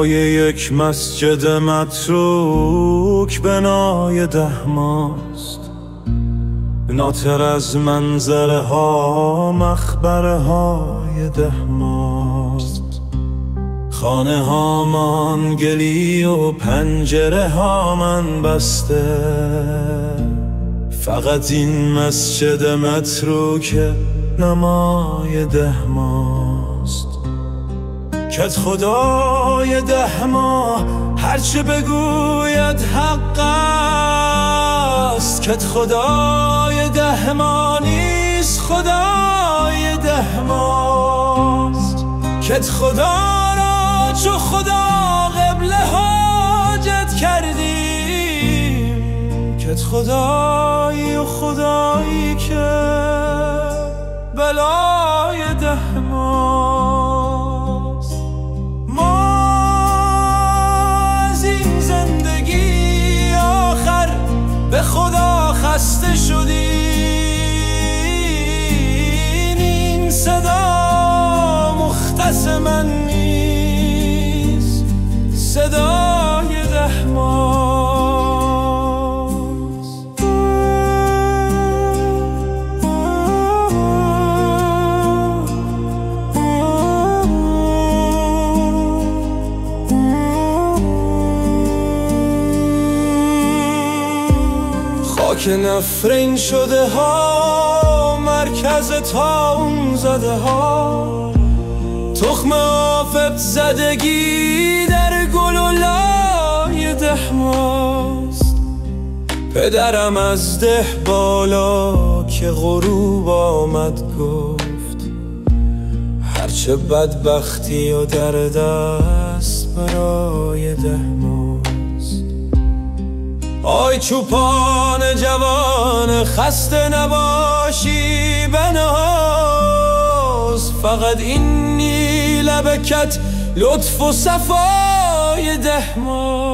پای یک مسجد متروک بنای 10 ماست. ناطر از منظره ها مخبره های 10 ماست. خانه ها مانگلی و پنجره ها من بسته، فقط این مسجد متروک نمای 10 ماست. کت خدای 10 ماه هرچه بگوید حق است. کت خدای 10 ماه نیست، خدای 10 ماست. کت خدا را چو خدا قبله حاجت کردیم. کت خدایی و خدایی که بلای 10 ماست. ما از این زندگی آخر به خدا خسته شدیم. این صدا مختص من نیست، صدای 10 ماست. خاک نفرین شده ها، مرکز طاعون زده ها، تخم آفت زدگی در گل و لای 10 ماست. پدرم از ده بالا که غروب آمد گفت هرچه بدبختی و درد است برای 10 ماست. آی چوپان جوان خسته نباشی بناز، فقط این لبکت لطف و صفای 10 ماست.